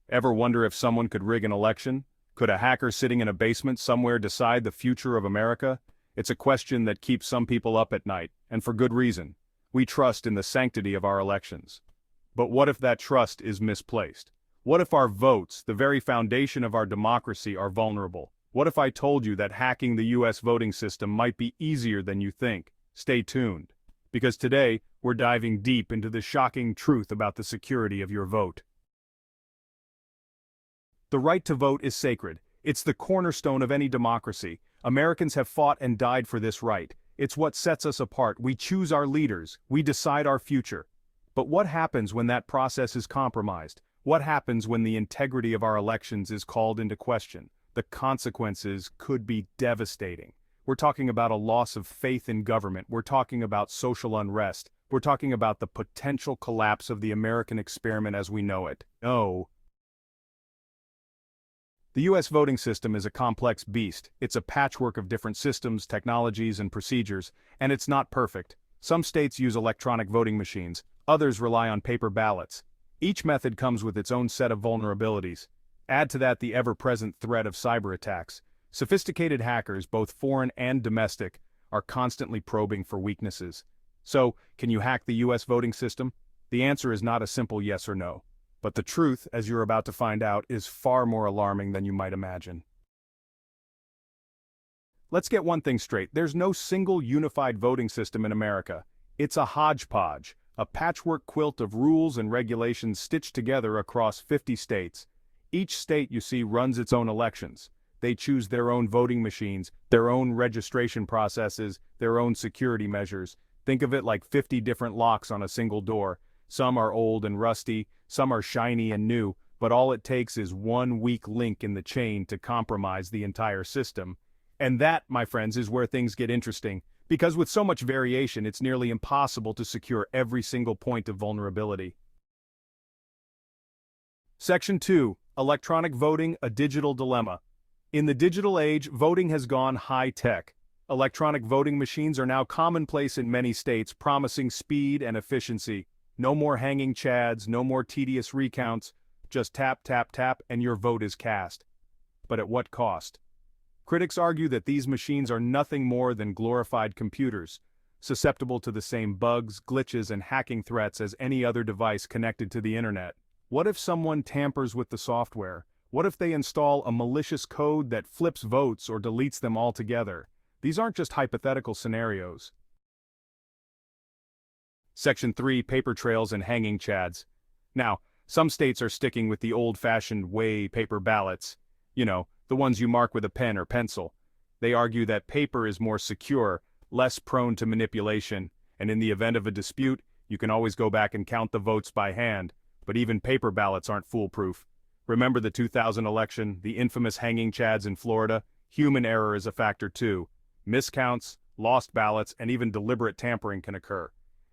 Ever wonder if someone could rig an election? Could a hacker sitting in a basement somewhere decide the future of America? It's a question that keeps some people up at night, and for good reason. We trust in the sanctity of our elections. But what if that trust is misplaced? What if our votes, the very foundation of our democracy, are vulnerable? What if I told you that hacking the US voting system might be easier than you think? Stay tuned. Because today, we're diving deep into the shocking truth about the security of your vote. The right to vote is sacred. It's the cornerstone of any democracy. Americans have fought and died for this right. It's what sets us apart. We choose our leaders. We decide our future. But what happens when that process is compromised? What happens when the integrity of our elections is called into question? The consequences could be devastating. We're talking about a loss of faith in government. We're talking about social unrest. We're talking about the potential collapse of the American experiment as we know it. No. The U.S. voting system is a complex beast. It's a patchwork of different systems, technologies, and procedures, and it's not perfect. Some states use electronic voting machines, others rely on paper ballots. Each method comes with its own set of vulnerabilities. Add to that the ever-present threat of cyber attacks. Sophisticated hackers, both foreign and domestic, are constantly probing for weaknesses. So, can you hack the U.S. voting system? The answer is not a simple yes or no. But the truth, as you're about to find out, is far more alarming than you might imagine. Let's get one thing straight. There's no single unified voting system in America. It's a hodgepodge, a patchwork quilt of rules and regulations stitched together across 50 states. Each state, you see, runs its own elections. They choose their own voting machines, their own registration processes, their own security measures. Think of it like 50 different locks on a single door. Some are old and rusty, some are shiny and new, but all it takes is one weak link in the chain to compromise the entire system. And that, my friends, is where things get interesting, because with so much variation, it's nearly impossible to secure every single point of vulnerability. Section 2. Electronic Voting, a Digital Dilemma. In the digital age, voting has gone high-tech. Electronic voting machines are now commonplace in many states, promising speed and efficiency. No more hanging chads, no more tedious recounts, just tap, tap, tap, and your vote is cast. But at what cost? Critics argue that these machines are nothing more than glorified computers, susceptible to the same bugs, glitches, and hacking threats as any other device connected to the internet. What if someone tampers with the software? What if they install a malicious code that flips votes or deletes them altogether? These aren't just hypothetical scenarios. Section 3. Paper trails and hanging chads. Now, some states are sticking with the old-fashioned way paper ballots. You know, the ones you mark with a pen or pencil. They argue that paper is more secure, less prone to manipulation, and in the event of a dispute, you can always go back and count the votes by hand. But even paper ballots aren't foolproof. Remember the 2000 election, the infamous hanging chads in Florida? Human error is a factor too. Miscounts, lost ballots, and even deliberate tampering can occur.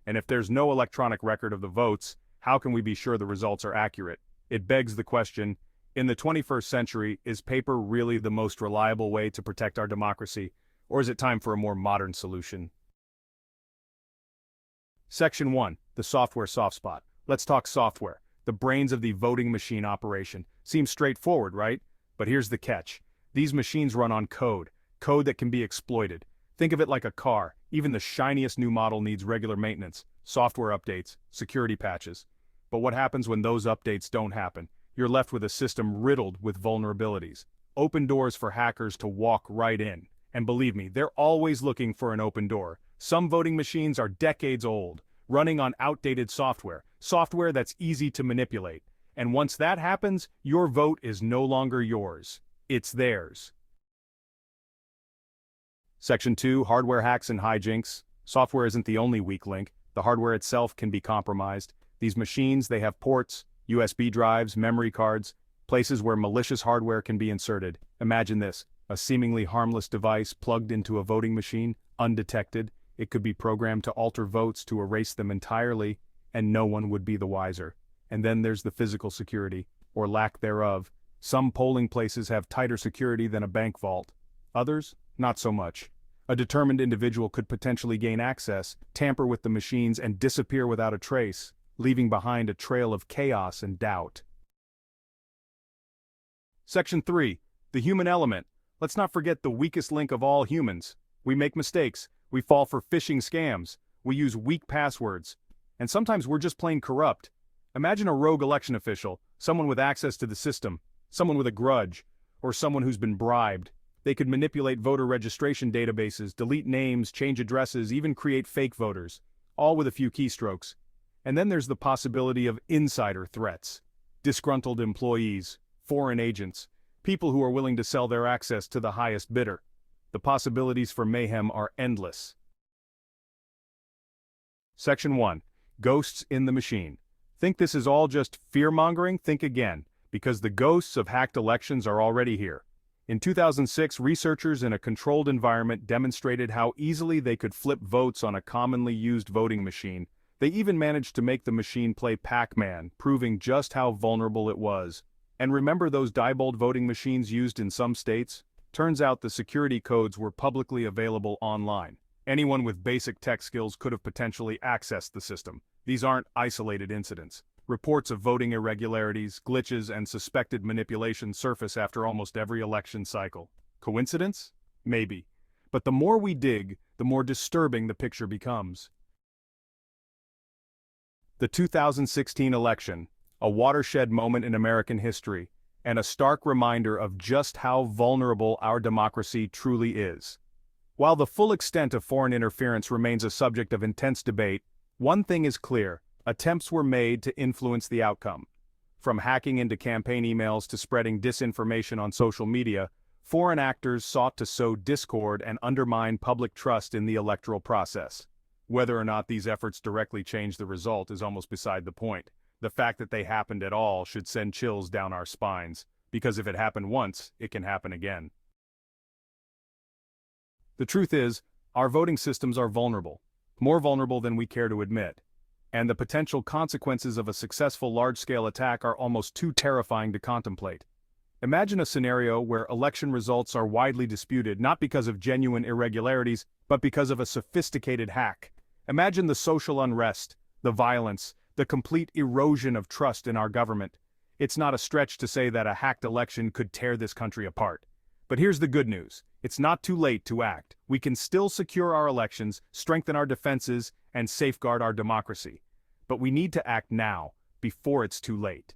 And if there's no electronic record of the votes, how can we be sure the results are accurate? It begs the question, in the 21st century, is paper really the most reliable way to protect our democracy, or is it time for a more modern solution? Section 1. The software soft spot. Let's talk software, the brains of the voting machine operation. Seems straightforward, right? But here's the catch. These machines run on code that can be exploited. Think of it like a car. Even the shiniest new model needs regular maintenance, software updates, security patches. But what happens when those updates don't happen? You're left with a system riddled with vulnerabilities. Open doors for hackers to walk right in. And believe me, they're always looking for an open door. Some voting machines are decades old, running on outdated software that's easy to manipulate. And once that happens, your vote is no longer yours. It's theirs. Section 2. Hardware hacks and hijinks. Software isn't the only weak link. The hardware itself can be compromised. These machines, they have ports, USB drives, memory cards, places where malicious hardware can be inserted. Imagine this, a seemingly harmless device plugged into a voting machine, undetected. It could be programmed to alter votes to erase them entirely, and no one would be the wiser. And then there's the physical security, or lack thereof. Some polling places have tighter security than a bank vault. Others, not so much. A determined individual could potentially gain access, tamper with the machines, and disappear without a trace, leaving behind a trail of chaos and doubt. Section 3. The human element. Let's not forget the weakest link of all humans. We make mistakes. We fall for phishing scams. We use weak passwords. And sometimes we're just plain corrupt. Imagine a rogue election official, someone with access to the system, someone with a grudge, or someone who's been bribed. They could manipulate voter registration databases, delete names, change addresses, even create fake voters, all with a few keystrokes. And then there's the possibility of insider threats. Disgruntled employees, foreign agents, people who are willing to sell their access to the highest bidder. The possibilities for mayhem are endless. Section 1. Ghosts in the machine. Think this is all just fear-mongering? Think again, because the ghosts of hacked elections are already here. In 2006, researchers in a controlled environment demonstrated how easily they could flip votes on a commonly used voting machine. They even managed to make the machine play Pac-Man, proving just how vulnerable it was. And remember those Diebold voting machines used in some states? Turns out the security codes were publicly available online. Anyone with basic tech skills could have potentially accessed the system. These aren't isolated incidents. Reports of voting irregularities, glitches, and suspected manipulation surface after almost every election cycle. Coincidence? Maybe. But the more we dig, the more disturbing the picture becomes. The 2016 election, a watershed moment in American history, and a stark reminder of just how vulnerable our democracy truly is. While the full extent of foreign interference remains a subject of intense debate, one thing is clear: attempts were made to influence the outcome. From hacking into campaign emails to spreading disinformation on social media, foreign actors sought to sow discord and undermine public trust in the electoral process. Whether or not these efforts directly change the result is almost beside the point. The fact that they happened at all should send chills down our spines, because if it happened once, it can happen again. The truth is, our voting systems are vulnerable, more vulnerable than we care to admit. And the potential consequences of a successful large-scale attack are almost too terrifying to contemplate. Imagine a scenario where election results are widely disputed not because of genuine irregularities, but because of a sophisticated hack. Imagine the social unrest, the violence, the complete erosion of trust in our government. It's not a stretch to say that a hacked election could tear this country apart. But here's the good news. It's not too late to act. We can still secure our elections, strengthen our defenses, and safeguard our democracy. But we need to act now, before it's too late.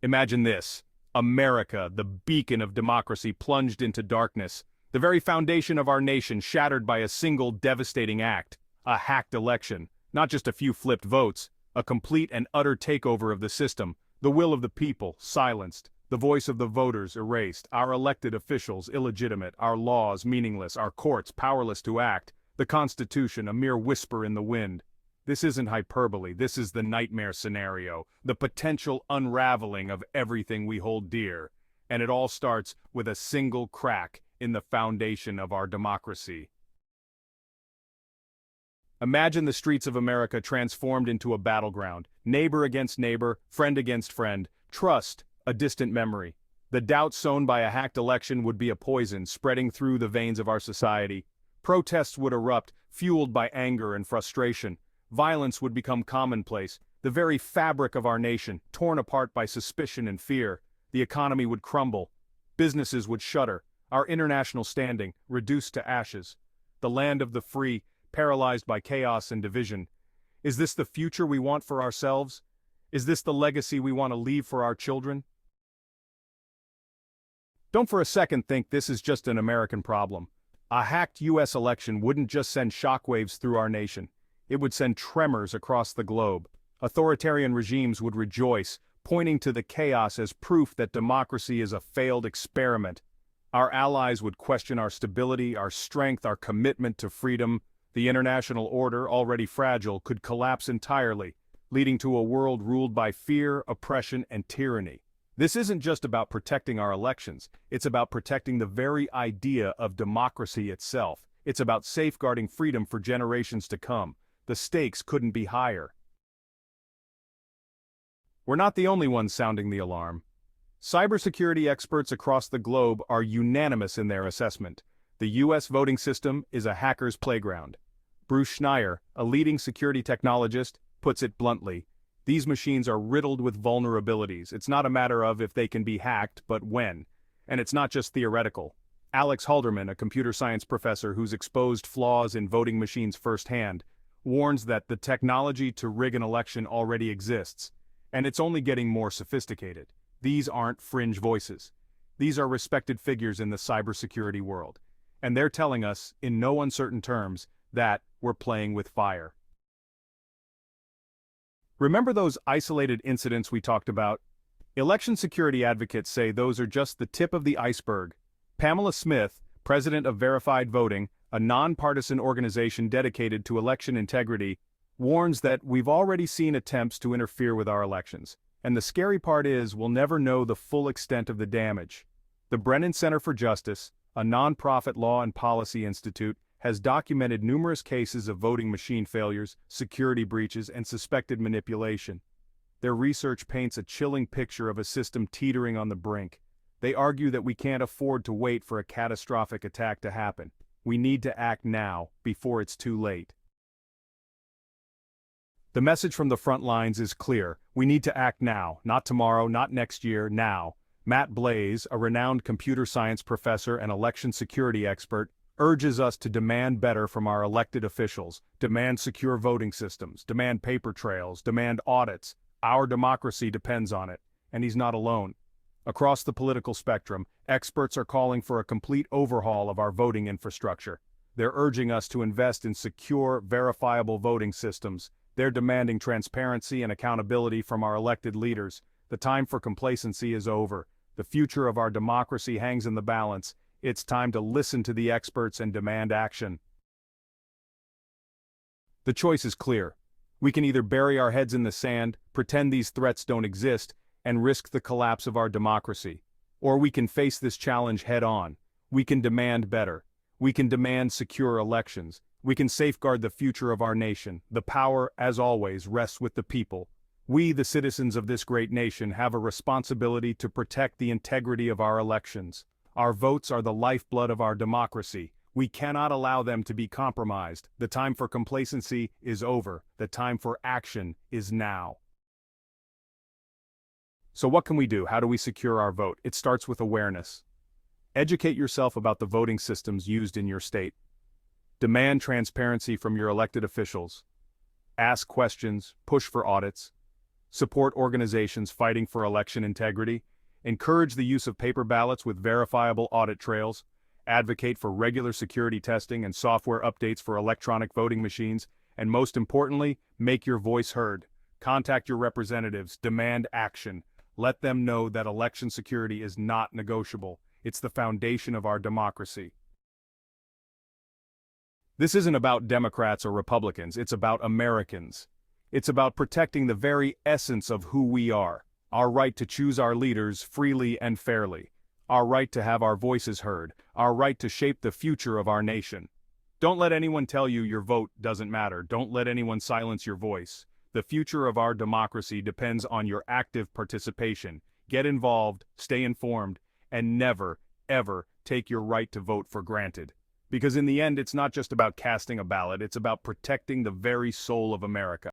Imagine this: America, the beacon of democracy, plunged into darkness. The very foundation of our nation shattered by a single devastating act. A hacked election. Not just a few flipped votes. A complete and utter takeover of the system. The will of the people silenced. The voice of the voters erased. Our elected officials illegitimate. Our laws meaningless. Our courts powerless to act. The Constitution a mere whisper in the wind. This isn't hyperbole. This is the nightmare scenario. The potential unraveling of everything we hold dear. And it all starts with a single crack in the foundation of our democracy. Imagine the streets of America transformed into a battleground. Neighbor against neighbor, friend against friend. Trust, a distant memory. The doubt sown by a hacked election would be a poison spreading through the veins of our society. Protests would erupt, fueled by anger and frustration. Violence would become commonplace. The very fabric of our nation, torn apart by suspicion and fear. The economy would crumble. Businesses would shutter. Our international standing reduced to ashes. The land of the free, paralyzed by chaos and division. Is this the future we want for ourselves? Is this the legacy we want to leave for our children? Don't for a second think this is just an American problem. A hacked U.S. election wouldn't just send shockwaves through our nation. It would send tremors across the globe. Authoritarian regimes would rejoice, pointing to the chaos as proof that democracy is a failed experiment. Our allies would question our stability, our strength, our commitment to freedom. The international order, already fragile, could collapse entirely, leading to a world ruled by fear, oppression, and tyranny. This isn't just about protecting our elections. It's about protecting the very idea of democracy itself. It's about safeguarding freedom for generations to come. The stakes couldn't be higher. We're not the only ones sounding the alarm. Cybersecurity experts across the globe are unanimous in their assessment. The U.S. voting system is a hacker's playground. Bruce Schneier, a leading security technologist, puts it bluntly: These machines are riddled with vulnerabilities. It's not a matter of if they can be hacked, but when. And it's not just theoretical. Alex Halderman, a computer science professor who's exposed flaws in voting machines firsthand, warns that the technology to rig an election already exists, and it's only getting more sophisticated. These aren't fringe voices. These are respected figures in the cybersecurity world, and they're telling us, in no uncertain terms, that we're playing with fire. Remember those isolated incidents we talked about? Election security advocates say those are just the tip of the iceberg. Pamela Smith, president of Verified Voting, a nonpartisan organization dedicated to election integrity, warns that we've already seen attempts to interfere with our elections. And the scary part is we'll never know the full extent of the damage. The Brennan Center for Justice, a nonprofit law and policy institute, has documented numerous cases of voting machine failures, security breaches, and suspected manipulation. Their research paints a chilling picture of a system teetering on the brink. They argue that we can't afford to wait for a catastrophic attack to happen. We need to act now, before it's too late. The message from the front lines is clear. We need to act now, not tomorrow, not next year, now. Matt Blaze, a renowned computer science professor and election security expert, urges us to demand better from our elected officials, demand secure voting systems, demand paper trails, demand audits. Our democracy depends on it, and he's not alone. Across the political spectrum, experts are calling for a complete overhaul of our voting infrastructure. They're urging us to invest in secure, verifiable voting systems. They're demanding transparency and accountability from our elected leaders. The time for complacency is over. The future of our democracy hangs in the balance. It's time to listen to the experts and demand action. The choice is clear. We can either bury our heads in the sand, pretend these threats don't exist, and risk the collapse of our democracy. Or we can face this challenge head-on. We can demand better. We can demand secure elections. We can safeguard the future of our nation. The power, as always, rests with the people. We, the citizens of this great nation, have a responsibility to protect the integrity of our elections. Our votes are the lifeblood of our democracy. We cannot allow them to be compromised. The time for complacency is over. The time for action is now. So what can we do? How do we secure our vote? It starts with awareness. Educate yourself about the voting systems used in your state. Demand transparency from your elected officials. Ask questions, push for audits. Support organizations fighting for election integrity. Encourage the use of paper ballots with verifiable audit trails. Advocate for regular security testing and software updates for electronic voting machines. And most importantly, make your voice heard. Contact your representatives. Demand action. Let them know that election security is not negotiable. It's the foundation of our democracy. This isn't about Democrats or Republicans. It's about Americans. It's about protecting the very essence of who we are. Our right to choose our leaders freely and fairly. Our right to have our voices heard. Our right to shape the future of our nation. Don't let anyone tell you your vote doesn't matter. Don't let anyone silence your voice. The future of our democracy depends on your active participation. Get involved, stay informed, and never, ever take your right to vote for granted. Because in the end, it's not just about casting a ballot, it's about protecting the very soul of America.